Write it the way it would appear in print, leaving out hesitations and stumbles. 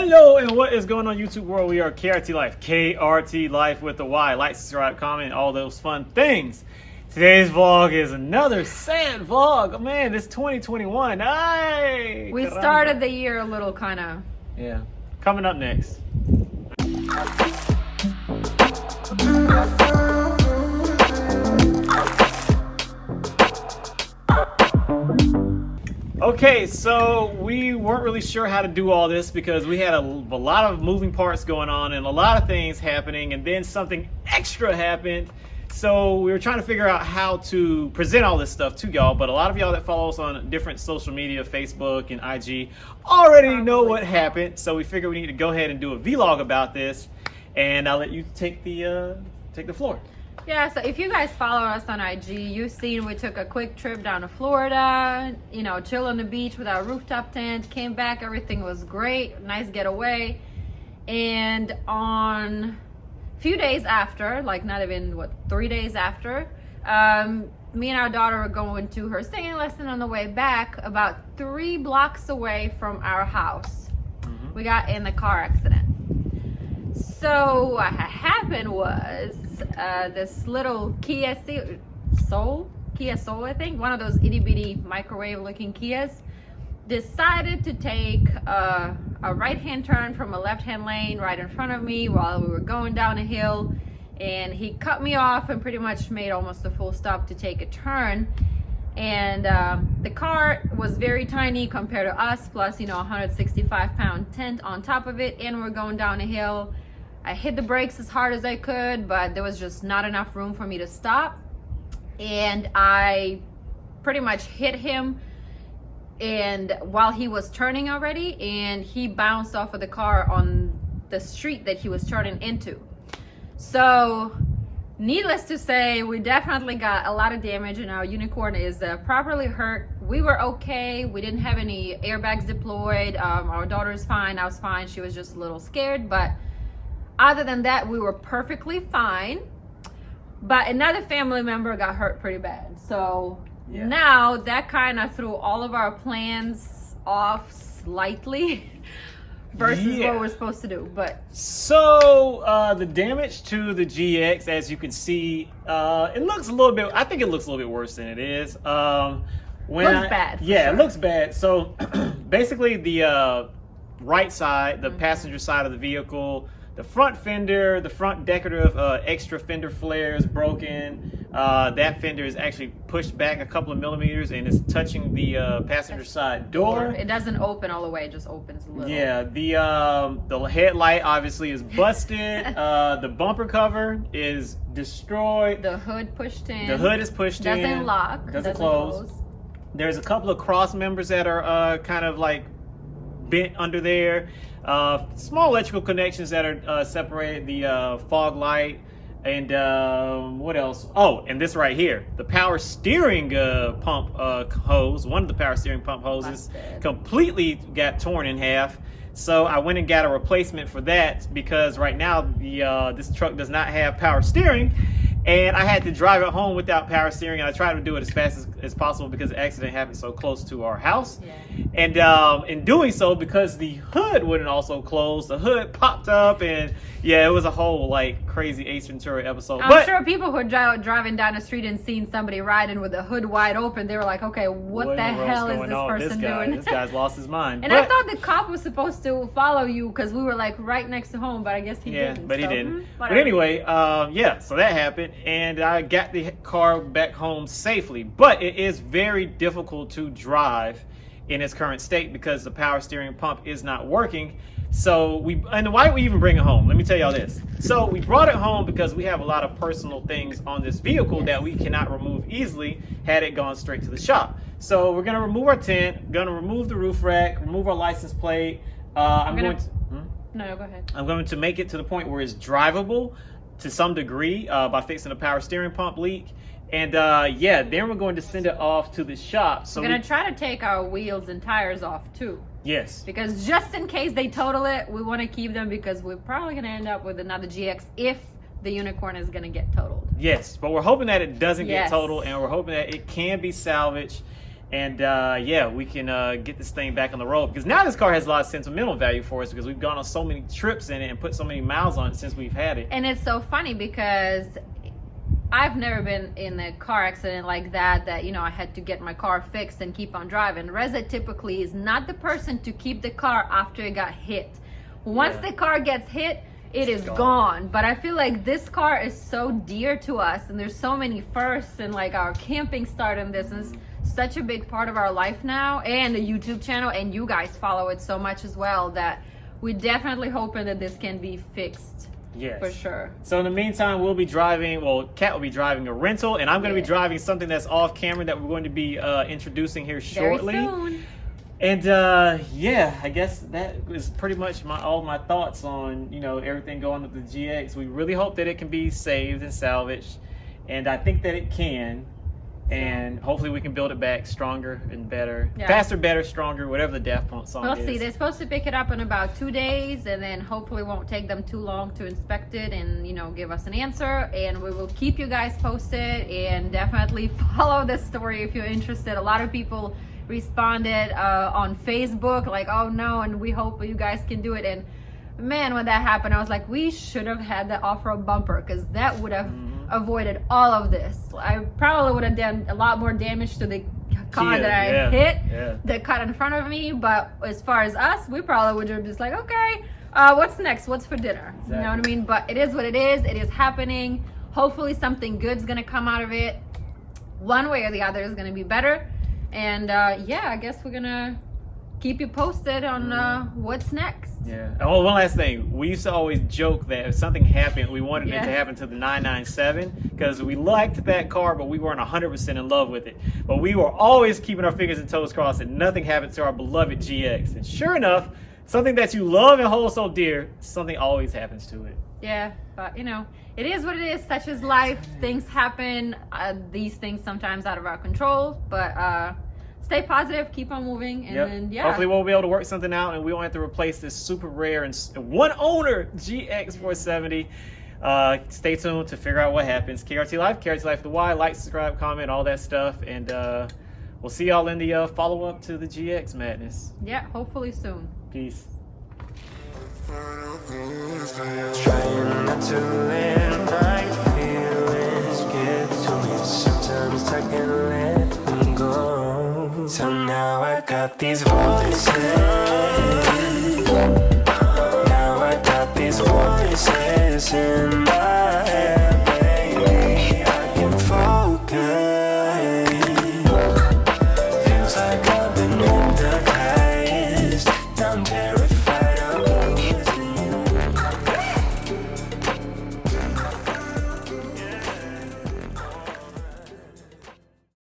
Hello and what is going on YouTube world? We are KRT LYFE, KRT LYFE with a Y. Like, subscribe, comment, all those fun things. Today's vlog is another sad vlog. Oh, man, it's 2021. Ay, we caramba. started the year a little kind of. Yeah. Coming up next. Okay, so we weren't really sure how to do all this because we had a lot of moving parts going on and a lot of things happening, and then something extra happened. So we were trying to figure out how to present all this stuff to y'all, but a lot of y'all that follow us on different social media, Facebook and IG, already know what happened. So we figured we need to go ahead and do a vlog about this, and I'll let you take the floor. Yeah, so if you guys follow us on IG, you've seen we took a quick trip down to Florida, you know, chill on the beach with our rooftop tent, came back, everything was great, nice getaway. And on a few days after, like not even, 3 days after, me and our daughter were going to her singing lesson on the way back, about 3 blocks away from our house. We got in a car accident. So what happened was this little Kia Soul, I think, one of those itty bitty microwave looking Kias, decided to take a right-hand turn from a left-hand lane right in front of me while we were going down a hill, and he cut me off and pretty much made almost a full stop to take a turn. And the car was very tiny compared to us, plus, you know, 165-pound tent on top of it, and we're going down a hill. I hit the brakes as hard as I could, but there was just not enough room for me to stop. And I pretty much hit him, and while he was turning already, and he bounced off of the car on the street that he was turning into. So needless to say, we definitely got a lot of damage, and our unicorn is properly hurt. We were okay. We didn't have any airbags deployed. Our daughter's fine. I was fine. She was just a little scared, but other than that, we were perfectly fine. But another family member got hurt pretty bad. So yeah, now that kind of threw all of our plans off slightly versus what we're supposed to do. But so the damage to the GX, as you can see, it looks a little bit, I think it looks a little bit worse than it is. Looks bad. Yeah, sure. It looks bad. So basically the right side, the passenger side of the vehicle, the front fender, the front decorative extra fender flare is broken. That fender is actually pushed back a couple of millimeters and is touching the passenger side door. It doesn't open all the way, it just opens a little. Yeah, the headlight obviously is busted. The bumper cover is destroyed. The hood pushed in. The hood is pushed in. Doesn't lock. Doesn't close. There's a couple of cross members that are kind of like bent under there. Small electrical connections that are separated, the fog light, and what else? Oh, and this right here, the power steering pump hose, one of the power steering pump hoses completely got torn in half. So I went and got a replacement for that because right now this truck does not have power steering, and I had to drive it home without power steering, and I tried to do it as fast as possible because the accident happened so close to our house. Yeah. And in doing so, because the hood wouldn't also close, the hood popped up, and yeah, it was a whole like crazy Ace Ventura episode. I'm sure people who are driving down the street and seeing somebody riding with the hood wide open, they were like, okay, what the hell is this person doing? This guy's lost his mind. And I thought the cop was supposed to follow you because we were like right next to home, but I guess he didn't. Yeah, but he didn't. But Whatever. anyway, yeah, so that happened, and I got the car back home safely. But it is very difficult to drive in its current state because the power steering pump is not working. So and why did we even bring it home? Let me tell y'all this. So we brought it home because we have a lot of personal things on this vehicle that we cannot remove easily had it gone straight to the shop. So we're gonna remove our tent, gonna remove the roof rack, remove our license plate. No, go ahead. I'm going to make it to the point where it's drivable to some degree by fixing the power steering pump leak. And yeah, then we're going to send it off to the shop. So we're gonna try to take our wheels and tires off too. Yes. Because just in case they total it, we want to keep them because we're probably gonna end up with another GX if the unicorn is gonna get totaled. Yes, but we're hoping that it doesn't get totaled, and we're hoping that it can be salvaged. And yeah, we can get this thing back on the road, because now this car has a lot of sentimental value for us, because we've gone on so many trips in it and put so many miles on it since we've had it. And it's so funny because I've never been in a car accident like that, you know, I had to get my car fixed and keep on driving. Reza typically is not the person to keep the car after it got hit. Once the car gets hit, it is gone. But I feel like this car is so dear to us, and there's so many firsts, and like our camping start in this is such a big part of our life now, and the YouTube channel, and you guys follow it so much as well, that we're definitely hoping that this can be fixed. Yes. For sure. So in the meantime, we'll be driving, well, Kat will be driving a rental, and I'm going to be driving something that's off camera that we're going to be introducing here shortly. Very soon. And yeah, I guess that is pretty much all my thoughts on, you know, everything going with the GX. We really hope that it can be saved and salvaged, and I think that it can. And hopefully we can build it back stronger and better. Faster, better, stronger, whatever the Daft Punk song is. We'll see. They're supposed to pick it up in about 2 days, and then hopefully it won't take them too long to inspect it and, you know, give us an answer. And we will keep you guys posted, and definitely follow this story if you're interested. A lot of people responded on Facebook like, oh no, and we hope you guys can do it. And man, when that happened, I was like, we should have had the off-road bumper, because that would have avoided all of this. I probably would have done a lot more damage to the car that I hit, the car in front of me. But as far as us, we probably would have just like, okay, what's next? What's for dinner? You know what I mean? But it is what it is. It is happening. Hopefully something good's gonna come out of it. One way or the other is gonna be better. And yeah, I guess we're gonna keep you posted on what's next. Yeah. Oh, one last thing. We used to always joke that if something happened, we wanted it to happen to the 997, because we liked that car, but we weren't 100% in love with it. But we were always keeping our fingers and toes crossed that nothing happened to our beloved GX. And sure enough, something that you love and hold so dear, something always happens to it. Yeah, but you know, it is what it is. Such is life. Things happen. These things sometimes out of our control, but stay positive, keep on moving, and then hopefully we'll be able to work something out, and we won't have to replace this super rare and one owner GX470. Stay tuned to figure out what happens. KRT Life, KRT Life the Y. Like, subscribe, comment, all that stuff, and we'll see y'all in the follow-up to the GX madness. Yeah, hopefully soon. Peace. Trying not to let my feelings get to me. Sometimes I can let them go. So now I got these voices. Now I got these voices in my head, baby. I can focus. Feels like I've been in the past.